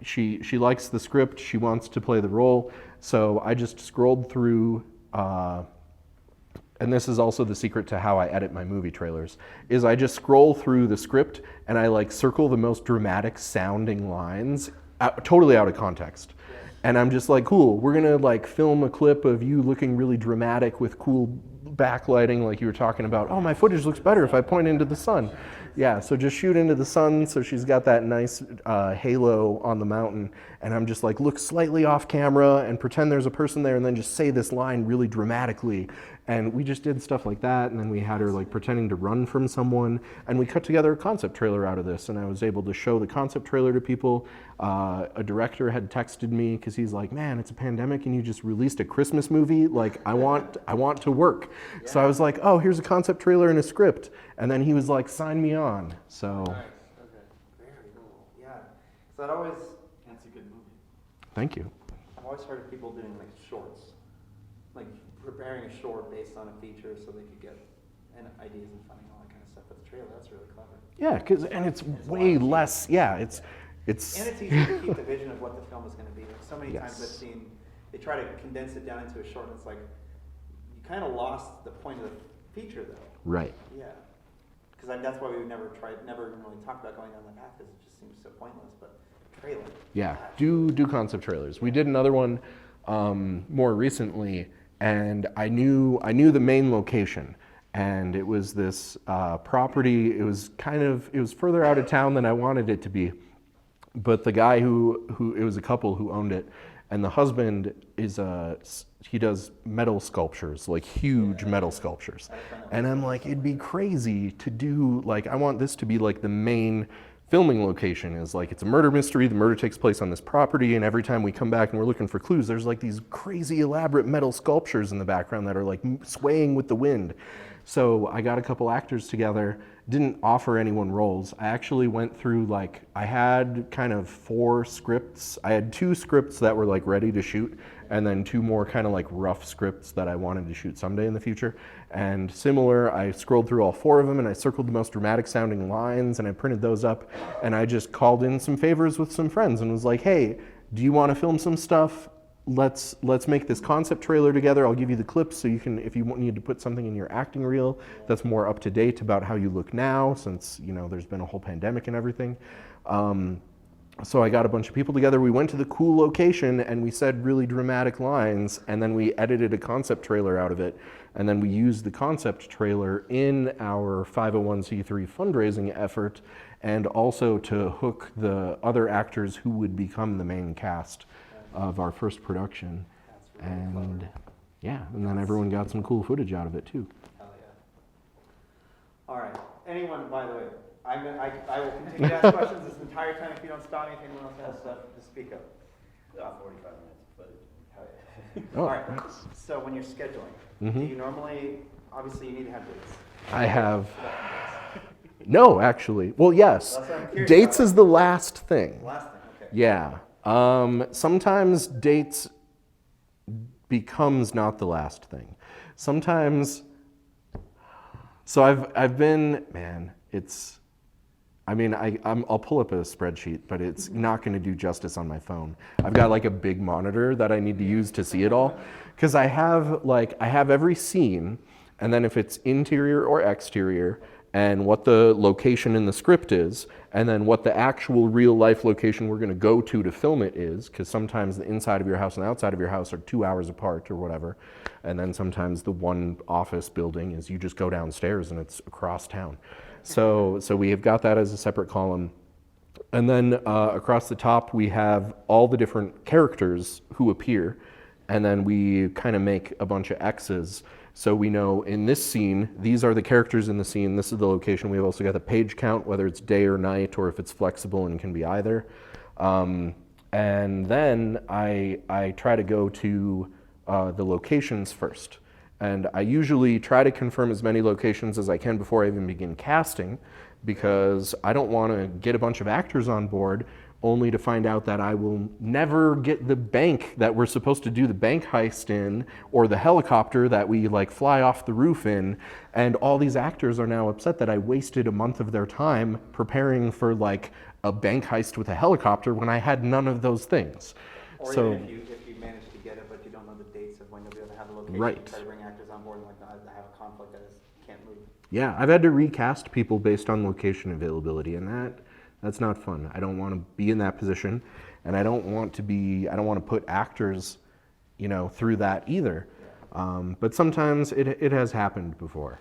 She likes the script. She wants to play the role. So I just scrolled through, and this is also the secret to how I edit my movie trailers, is I just scroll through the script, and I like circle the most dramatic sounding lines, totally out of context. And I'm just like, cool, we're gonna like film a clip of you looking really dramatic with cool backlighting like you were talking about. Oh, my footage looks better if I point into the sun. Yeah, so just shoot into the sun so she's got that nice halo on the mountain. And I'm just like, look slightly off camera and pretend there's a person there and then just say this line really dramatically. And we just did stuff like that, and then we had her like pretending to run from someone, and we cut together a concept trailer out of this, and I was able to show the concept trailer to people. A director had texted me because he's like, man, it's a pandemic and you just released a Christmas movie, like I want to work. Yeah. So I was like, oh, here's a concept trailer and a script, and then he was like, sign me on. So Nice. Okay. Very cool. Yeah. So that always, That's a good movie. thank you. I've always heard of people doing like shorts, like preparing a short based on a feature so they could get ideas and funding, all that kind of stuff. But the trailer, that's really clever. Yeah, and it's way less. Yeah, it's And it's easy to keep the vision of what the film is going to be. Like so many times Yes. I've seen, they try to condense it down into a short, and it's like, you kind of lost the point of the feature though. right. Yeah. Because that's why we never even really talked about going down that path, because it just seems so pointless, but trailer. Yeah, do concept trailers. We did another one more recently, and I knew the main location, and it was this property. It was further out of town than I wanted it to be, but the guy who it was a couple who owned it, and the husband he does metal sculptures, like huge metal sculptures, and I'm like, it'd be crazy to do, like, I want this to be like the main filming location, is like, it's a murder mystery, the murder takes place on this property, and every time we come back and we're looking for clues, there's like these crazy elaborate metal sculptures in the background that are like swaying with the wind. So I got a couple actors together, didn't offer anyone roles. I actually went through, like, I had kind of 4 scripts. I had 2 scripts that were like ready to shoot, and then 2 more kind of like rough scripts that I wanted to shoot someday in the future. And similar, I scrolled through all 4 of them, and I circled the most dramatic sounding lines, and I printed those up, and I just called in some favors with some friends and was like, hey, do you want to film some stuff? Let's make this concept trailer together. I'll give you the clips so you can, if you need to put something in your acting reel that's more up to date about how you look now, since there's been a whole pandemic and everything. So I got a bunch of people together. We went to the cool location and we said really dramatic lines, and then we edited a concept trailer out of it, and then we used the concept trailer in our 501c3 fundraising effort, and also to hook the other actors who would become the main cast of our first production. That's really And clever. yeah, and then everyone got some cool footage out of it too. Hell yeah. All right. Anyone, by the way, I will continue to ask questions this entire time if you don't stop me. If anyone else has stuff to speak of. 45 minutes of footage. Hell yeah. Oh, All right. nice. So when you're scheduling, do Mhm. you normally, obviously you need to have dates. I have, no, actually. Well, yes. That's what I'm curious Dates about. is the last thing. Last thing, okay. Yeah. Sometimes dates becomes not the last thing. Sometimes, so I've been, man, it's, I mean, I'll pull up a spreadsheet, but it's not going to do justice on my phone. I've got like a big monitor that I need to use to see it all, because I have every scene, and then if it's interior or exterior, and what the location in the script is, and then what the actual real life location we're going to go to film it is, because sometimes the inside of your house and the outside of your house are 2 hours apart or whatever, and then sometimes the one office building is you just go downstairs and it's across town. So we have got that as a separate column. And then across the top we have all the different characters who appear, and then we kind of make a bunch of X's. So we know in this scene, these are the characters in the scene, this is the location. We've also got the page count, whether it's day or night, or if it's flexible and can be either. And then I try to go to the locations first. And I usually try to confirm as many locations as I can before I even begin casting, because I don't want to get a bunch of actors on board only to find out that I will never get the bank that we're supposed to do the bank heist in, or the helicopter that we like fly off the roof in, and all these actors are now upset that I wasted a month of their time preparing for like a bank heist with a helicopter when I had none of those things. Or So, even if you manage to get it, but you don't know the dates of when you'll be able to have the location, Right. try to bring actors on board, and like, I have a conflict that can't move. yeah, I've had to recast people based on location availability, and that's not fun. I don't want to be in that position, and I don't want to put actors, through that either. But sometimes it has happened before.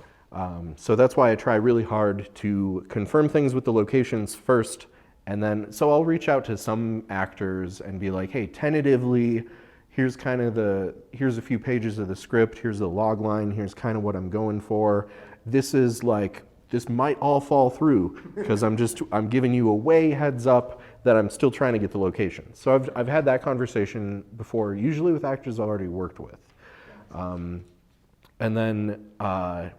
So that's why I try really hard to confirm things with the locations first, and then, so I'll reach out to some actors and be like, hey, tentatively, here's a few pages of the script, here's the log line, here's kind of what I'm going for. This might all fall through because I'm giving you a way heads up that I'm still trying to get the location. So I've had that conversation before, usually with actors I've already worked with. And then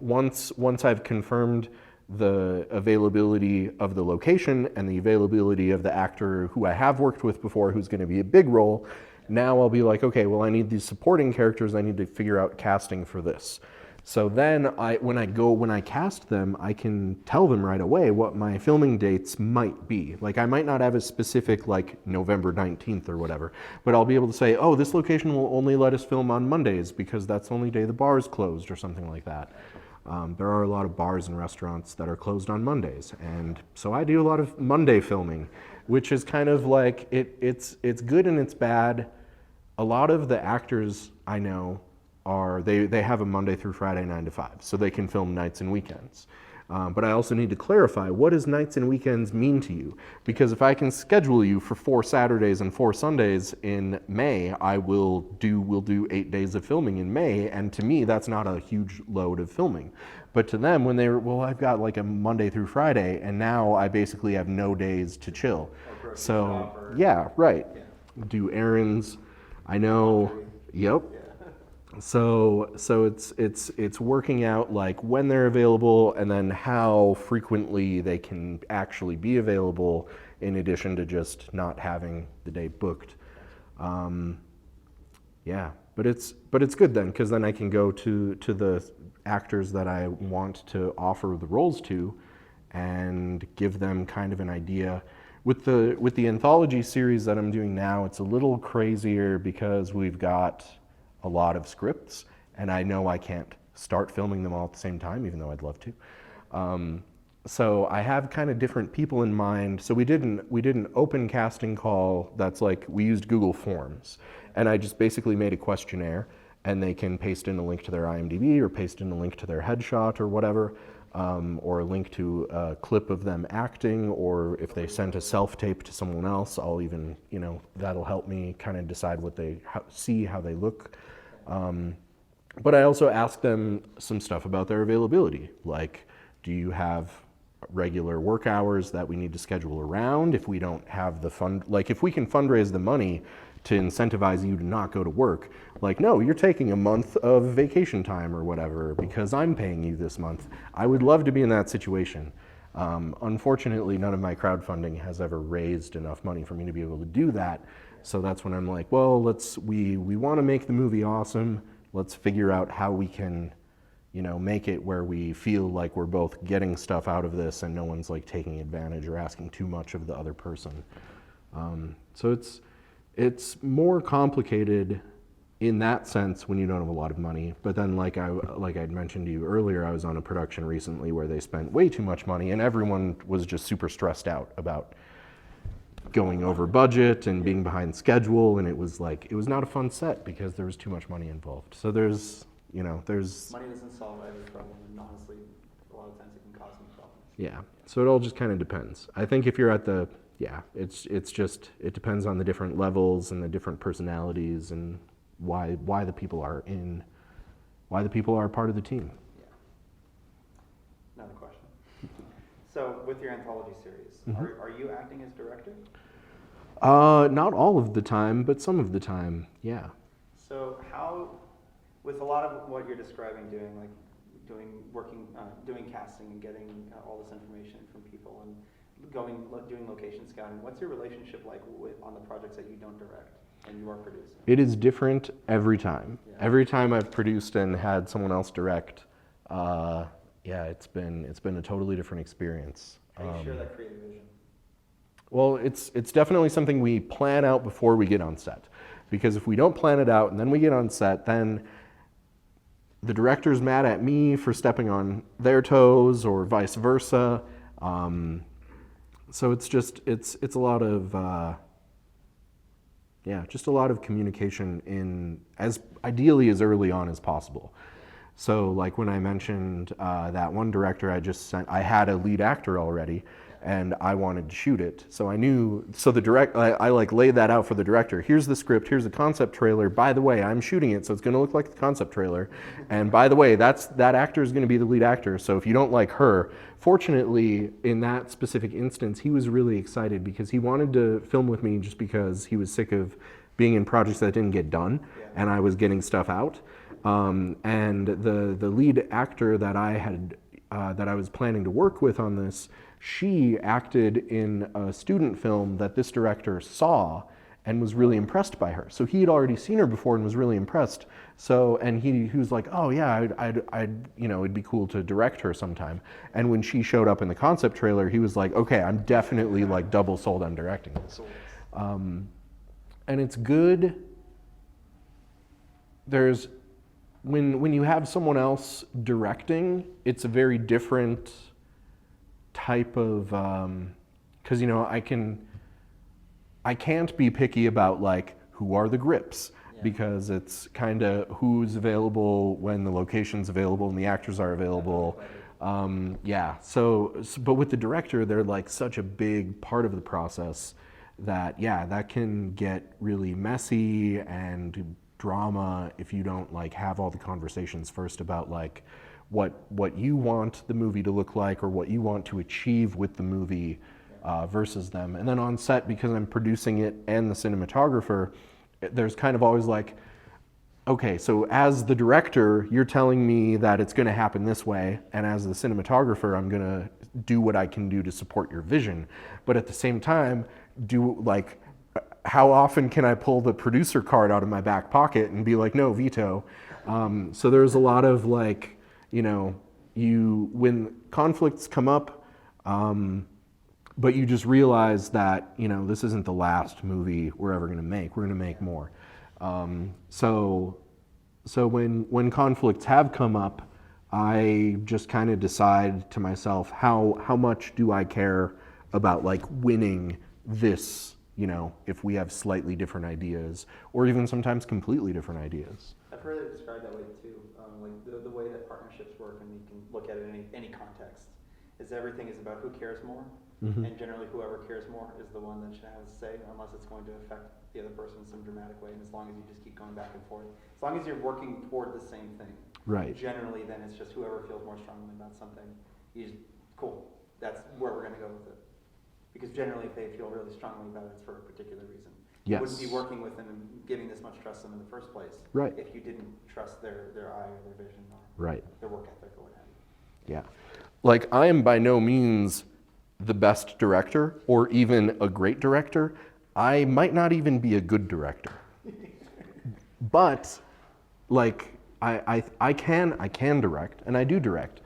once I've confirmed the availability of the location and the availability of the actor who I have worked with before who's going to be a big role, now I'll be like, okay, well, I need these supporting characters, I need to figure out casting for this. So then when I cast them, I can tell them right away what my filming dates might be. Like I might not have a specific like November 19th or whatever, but I'll be able to say, oh, this location will only let us film on Mondays because that's the only day the bar is closed or something like that. There are a lot of bars and restaurants that are closed on Mondays, and so I do a lot of Monday filming, which is kind of like, it's good and it's bad. A lot of the actors I know they have a Monday through Friday 9 to 5, so they can film nights and weekends. But I also need to clarify, what does nights and weekends mean to you? Because if I can schedule you for 4 Saturdays and 4 Sundays in May, we'll do 8 days of filming in May, and to me, that's not a huge load of filming. But to them, when I've got like a Monday through Friday, and now I basically have no days to chill. So, yeah, right. Yeah. Do errands, I know, yep. So it's working out like when they're available and then how frequently they can actually be available in addition to just not having the day booked. Yeah, but it's good then, because then I can go to the actors that I want to offer the roles to and give them kind of an idea. With the anthology series that I'm doing now, it's a little crazier because we've got a lot of scripts, and I know I can't start filming them all at the same time, even though I'd love to. So I have kind of different people in mind. So we did an open casting call that's like, we used Google Forms, and I just basically made a questionnaire, and they can paste in a link to their IMDb or paste in a link to their headshot or whatever, or a link to a clip of them acting, or if they sent a self-tape to someone else, I'll even, that'll help me kind of decide what how they look. But I also ask them some stuff about their availability, like, do you have regular work hours that we need to schedule around if we don't have the if we can fundraise the money to incentivize you to not go to work, like, no, you're taking a month of vacation time or whatever because I'm paying you this month. I would love to be in that situation. Unfortunately, none of my crowdfunding has ever raised enough money for me to be able to do that. So that's when I'm like, well, we want to make the movie awesome. Let's figure out how we can, make it where we feel like we're both getting stuff out of this and no one's like taking advantage or asking too much of the other person. So it's more complicated in that sense when you don't have a lot of money. But then like I'd mentioned to you earlier, I was on a production recently where they spent way too much money and everyone was just super stressed out about going over budget and being behind schedule, and it was not a fun set because there was too much money involved. So there's money doesn't solve every problem, and honestly, a lot of times it can cause some problems. Yeah. So it all just kind of depends. I think if you're at it depends on the different levels and the different personalities and why the people are part of the team. Yeah. Another question. So with your anthology series, Mm-hmm. are you acting as director? Not all of the time, but some of the time, yeah. So how, with a lot of what you're describing, doing casting and getting all this information from people, and doing location scouting, what's your relationship like on the projects that you don't direct and you are producing? It is different every time. Yeah. Every time I've produced and had someone else direct, it's been a totally different experience. How do you share that creative vision? Well, it's definitely something we plan out before we get on set. Because if we don't plan it out and then we get on set, then the director's mad at me for stepping on their toes or vice versa. So it's a lot of, just a lot of communication in ideally as early on as possible. So like when I mentioned that one director I just sent, I had a lead actor already, and I wanted to shoot it. So I knew, so I like laid that out for the director. Here's the script, here's the concept trailer. By the way, I'm shooting it, so it's gonna look like the concept trailer. And by the way, that actor is gonna be the lead actor. So if you don't like her, fortunately, in that specific instance, he was really excited because he wanted to film with me just because he was sick of being in projects that didn't get done, and I was getting stuff out. And the lead actor that I had, that I was planning to work with on this, she acted in a student film that this director saw and was really impressed by her. So he had already seen her before and was really impressed. So, and he was like, oh yeah, it'd be cool to direct her sometime. And when she showed up in the concept trailer, he was like, okay, I'm definitely like double sold on directing this. And it's good. When you have someone else directing, it's a very different type of, because I can't be picky about like who are the grips, because it's kind of who's available when the location's available and the actors are available. But with the director, they're like such a big part of the process that that can get really messy and drama if you don't like have all the conversations first about like what you want the movie to look like or what you want to achieve with the movie versus them. And then on set, because I'm producing it and the cinematographer, there's kind of always like, okay, so as the director, you're telling me that it's going to happen this way, and as the cinematographer, I'm going to do what I can do to support your vision. But at the same time, how often can I pull the producer card out of my back pocket and be like, no, veto? So there's a lot of like, when conflicts come up, but you just realize that, this isn't the last movie we're ever going to make. We're going to make more. So when conflicts have come up, I just kind of decide to myself, how much do I care about like winning this, if we have slightly different ideas, or even sometimes completely different ideas. I've heard it described that way too. Like the way that partnerships work, and you can look at it in any context, is everything is about who cares more. Mm-hmm. And generally whoever cares more is the one that should have a say, unless it's going to affect the other person in some dramatic way. And as long as you just keep going back and forth, as long as you're working toward the same thing, right? Generally, then it's just whoever feels more strongly about something, cool, that's where we're going to go with it. Because generally, if they feel really strongly about it, it's for a particular reason. Yes. You wouldn't be working with them and giving this much trust to them in the first place, right? If you didn't trust their eye or their vision or their work ethic or what have you. Yeah, like I am by no means the best director or even a great director. I might not even be a good director, but like I can direct, and I do direct.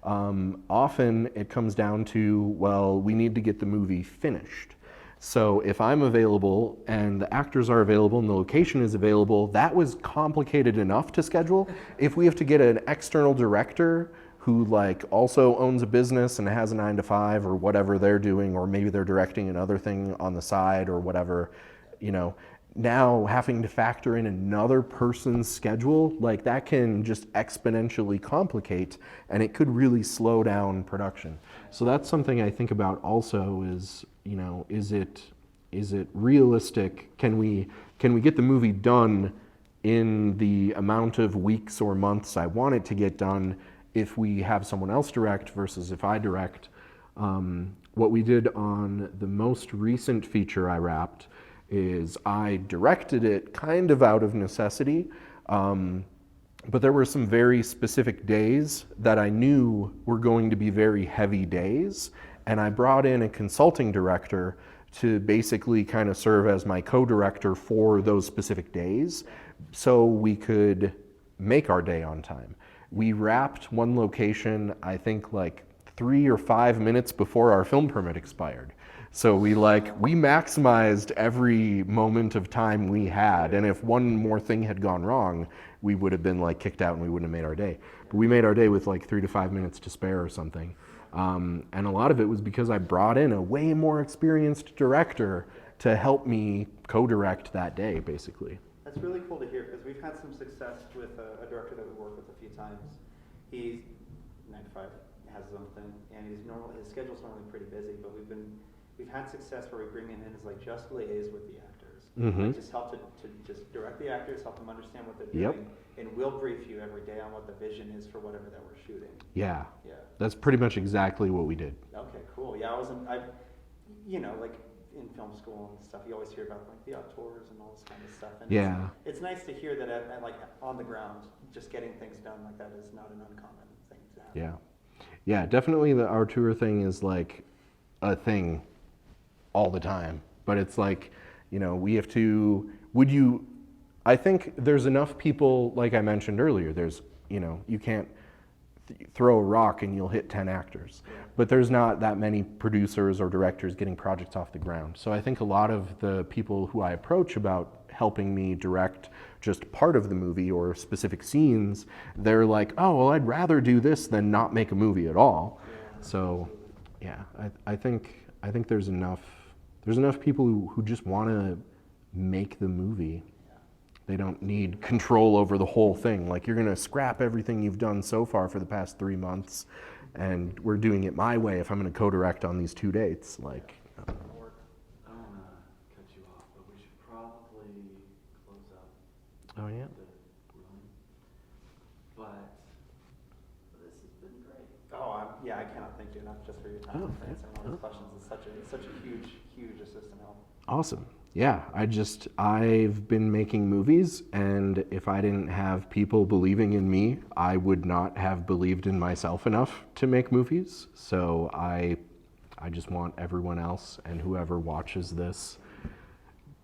Often it comes down to, well, we need to get the movie finished. So if I'm available and the actors are available and the location is available, that was complicated enough to schedule. If we have to get an external director who like also owns a business and has a 9-to-5 or whatever they're doing, or maybe they're directing another thing on the side or whatever, now having to factor in another person's schedule, like that can just exponentially complicate, and it could really slow down production. So that's something I think about also is, is it realistic? Can we get the movie done in the amount of weeks or months I want it to get done if we have someone else direct versus if I direct? What we did on the most recent feature I wrapped is I directed it kind of out of necessity, but there were some very specific days that I knew were going to be very heavy days, and I brought in a consulting director to basically kind of serve as my co-director for those specific days so we could make our day on time. We wrapped one location, I think like 3 or 5 minutes before our film permit expired. So we maximized every moment of time we had, and if one more thing had gone wrong, we would have been like kicked out and we wouldn't have made our day. But we made our day with like 3 to 5 minutes to spare or something. And a lot of it was because I brought in a way more experienced director to help me co-direct that day, basically. That's really cool to hear, because we've had some success with a director that we work with a few times. He's 9 to 5, has his own thing, and his schedule's normally pretty busy, but we've had success where we bring him in as like just liaise with the actors. Like just help to just direct the actors, help them understand what they're doing, and we'll brief you every day on what the vision is for whatever that we're shooting. Yeah. That's pretty much exactly what we did. Okay, cool. Yeah, like in film school and stuff, you always hear about like the auteurs and all this kind of stuff. And it's nice to hear that at like on the ground, just getting things done like that is not an uncommon thing to happen. Yeah, definitely the auteur thing is like a thing all the time. But it's like, we have to, I think there's enough people, like I mentioned earlier, there's, you can't throw a rock and you'll hit 10 actors. But there's not that many producers or directors getting projects off the ground. So I think a lot of the people who I approach about helping me direct just part of the movie or specific scenes, they're like, oh, well, I'd rather do this than not make a movie at all. So yeah, I think there's enough people who just want to make the movie. They don't need control over the whole thing. Like, you're going to scrap everything you've done so far for the past 3 months, and we're doing it my way if I'm going to co-direct on these 2 dates. Like, I don't want to cut you off, but we should probably close up oh yeah. the room. But this has been great. I cannot thank you enough just for your time and answering all these questions. It's such a huge assist and help. Awesome. Yeah, I've been making movies, and if I didn't have people believing in me, I would not have believed in myself enough to make movies. So I just want everyone else and whoever watches this,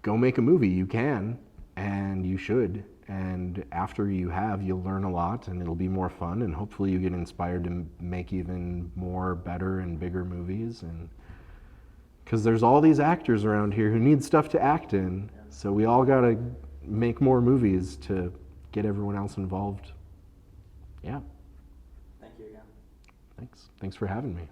go make a movie. You can, and you should. And after you have, you'll learn a lot, and it'll be more fun, and hopefully you get inspired to make even more better and bigger movies. And because there's all these actors around here who need stuff to act in, so we all gotta make more movies to get everyone else involved. Yeah. Thank you again. Thanks for having me.